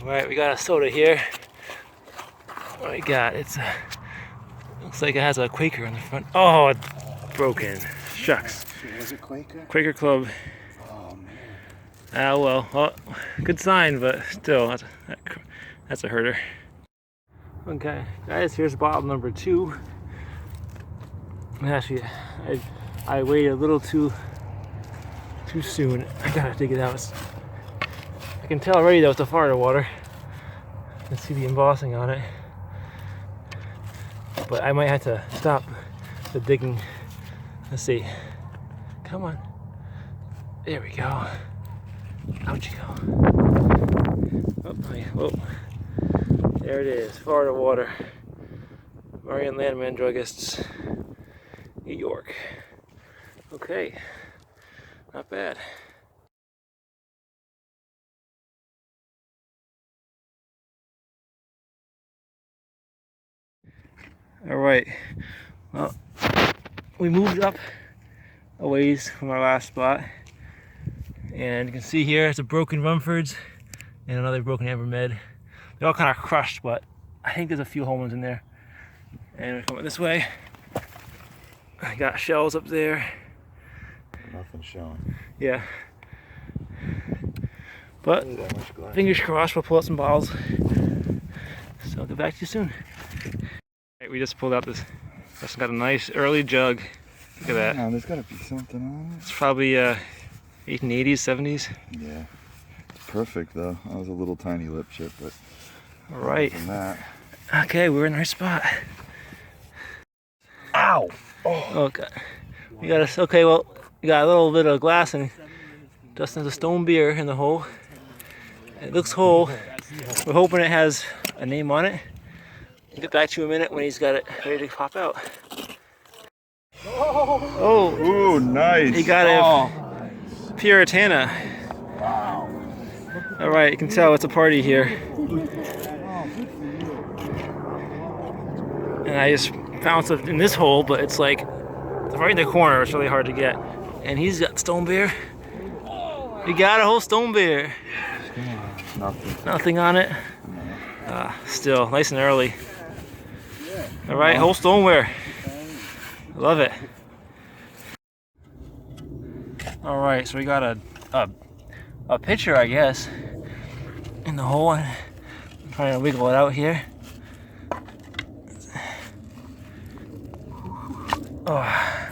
Alright, we got a soda here. What we got? Looks like it has a Quaker on the front. Oh, it's broken. Shucks. Was it Quaker? Quaker Club. Oh man. Ah well, good sign, but still, that's a herder. Okay, guys, here's bottle number 2. Actually, I waited a little too soon. I gotta dig it out. I can tell already that it's a Florida water. You can see the embossing on it. But I might have to stop the digging. Let's see. Come on. There we go. Out you go. Oh, whoa. There it is. Florida water. Marion Landman Druggists, New York. Okay. Not bad. Alright, well, we moved up a ways from our last spot, and you can see here it's a broken Rumfords and another broken Amber Med. They're all kind of crushed, but I think there's a few whole ones in there. And we're coming this way. I got shells up there. Nothing showing. Yeah. But fingers crossed we'll pull out some bottles. So I'll get back to you soon. Right, we just pulled out this got a nice early jug. Look at that. Oh, there's gotta be something on it. It's probably 1880s, 70s. Yeah. Perfect though. That was a little tiny lip chip, but alright. That. Okay, we're in the right spot. Ow! Oh god. We got okay, well, we got a little bit of glass and Dustin's a stone beer in the hole. It looks whole. We're hoping it has a name on it. I'll get back to you in a minute when he's got it ready to pop out. Oh! Ooh, nice! He got a Puritana. Wow. Alright, you can tell it's a party here. And I just found stuff in this hole, but it's like right in the corner. It's really hard to get. And he's got stone beer. He got a whole stone beer. Nothing on it. Still nice and early. All right, whole stoneware. I love it. All right, so we got a pitcher, I guess, in the hole. I'm trying to wiggle it out here. Oh,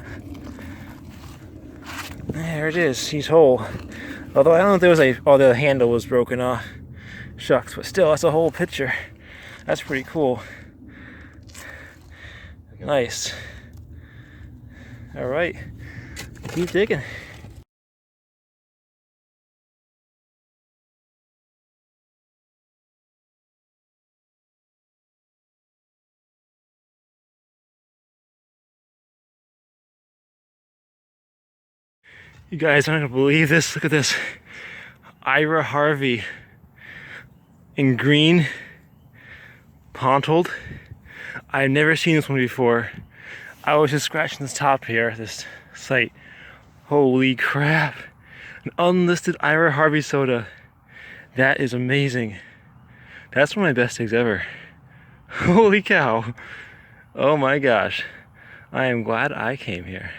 there it is. He's whole. Although I don't know if there was the handle was broken off. Shucks, but still, that's a whole pitcher. That's pretty cool. Nice. All right, keep digging. You guys aren't gonna believe this. Look at this. Ira Harvey in green, pontil. I've never seen this one before. I was just scratching this top here, this site. Holy crap. An unlisted Ira Harvey soda. That is amazing. That's one of my best digs ever. Holy cow. Oh my gosh. I am glad I came here.